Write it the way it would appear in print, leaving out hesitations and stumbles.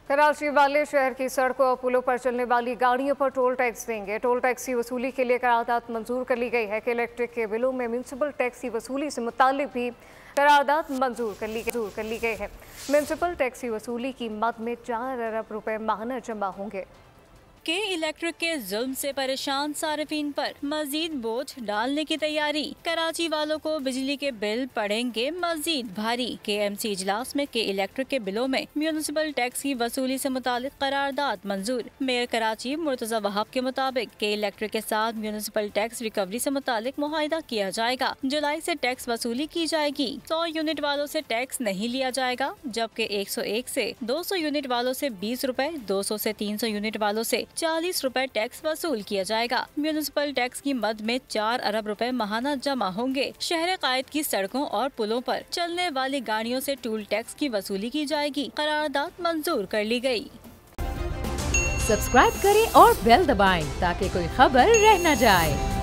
कराची वाले शहर की सड़कों और पुलों पर चलने वाली गाड़ियों पर टोल टैक्स देंगे। टोल टैक्स की वसूली के लिए करारदाद मंजूर कर ली गई है कि इलेक्ट्रिक के बिलों में म्यूनसिपल टैक्स की वसूली से मुताल्लिक भी करारदाद मंजूर कर ली गई है। म्यूनसिपल टैक्स की वसूली की मद में 4 अरब रुपए माहाना जमा होंगे। के इलेक्ट्रिक के जुल्म से परेशान सार्फिन पर मजीद बोझ डालने की तैयारी। कराची वालों को बिजली के बिल पड़ेंगे मजीद भारी। KMC इजलास में के इलेक्ट्रिक के बिलों में म्यूनिसिपल टैक्स की वसूली से मुतालिक करारदाद मंजूर। मेयर कराची मुर्तजा वहाब के मुताबिक के इलेक्ट्रिक के साथ म्यूनिसिपल टैक्स रिकवरी से मुतालिक मुआहिदा किया जाएगा। जुलाई से टैक्स वसूली की जाएगी। 100 यूनिट वालों से टैक्स नहीं लिया जाएगा, जबकि 101 से 200 यूनिट वालों से 20 रुपए, 200 से 300 यूनिट वालों से 40 रुपए टैक्स वसूल किया जाएगा। म्यूनिसिपल टैक्स की मद में 4 अरब रुपए माहाना जमा होंगे। शहर कायद की सड़कों और पुलों पर चलने वाली गाड़ियों से टोल टैक्स की वसूली की जाएगी। करारदाद मंजूर कर ली गई। सब्सक्राइब करें और बेल दबाएं ताकि कोई खबर रह न जाए।